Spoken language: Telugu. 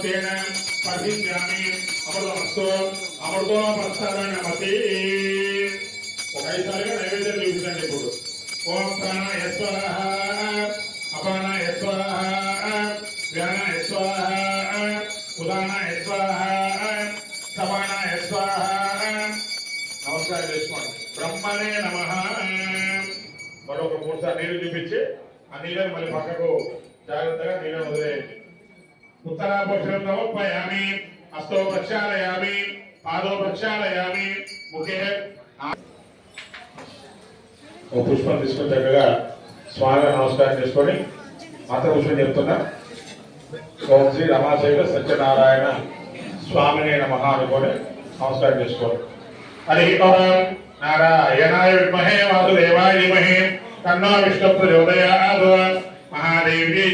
అమృతేన పఠించామి అమృతమస్తు అమృతో ప్రసాదమతి ఒక 5 సార్లుగా నైవేద్యం చూపించండి. ఇప్పుడు ఓం ప్రాణాయ స్వాహ అపానాయ స్వాహ వ్యానాయ స్వాహ ఉదానాయ స్వాహ సమానాయ స్వాహ. నమస్కారం చేసుకోండి. బ్రహ్మణే నమః. మరొక 3 సార్లు నీళ్లు చూపించి ఆ నీళ్ళని మళ్ళీ పక్కకు జాగ్రత్తగా నీళ్ళని వదిలేయండి. ఉత్తరాభక్షణం సమర్పయామి, హస్తో ప్రక్షాళయామి, పాదో ప్రక్షాళయామి, ముఖే ఒక పుష్పం తీసుకుని చక్కగా స్వామిగా నమస్కారం చేసుకొని మంత్రపుష్పం చెప్తున్నా. ఓం శ్రీ రమాశైవ సత్యనారాయణ స్వామినే నమః అనుకొని నమస్కారం చేసుకోండి. హరి ఓం నారాయణాయ విద్మహే వాసుదేవాయ ధీమహి తన్నో విష్ణు ప్రచోదయాత్. మహాదేవి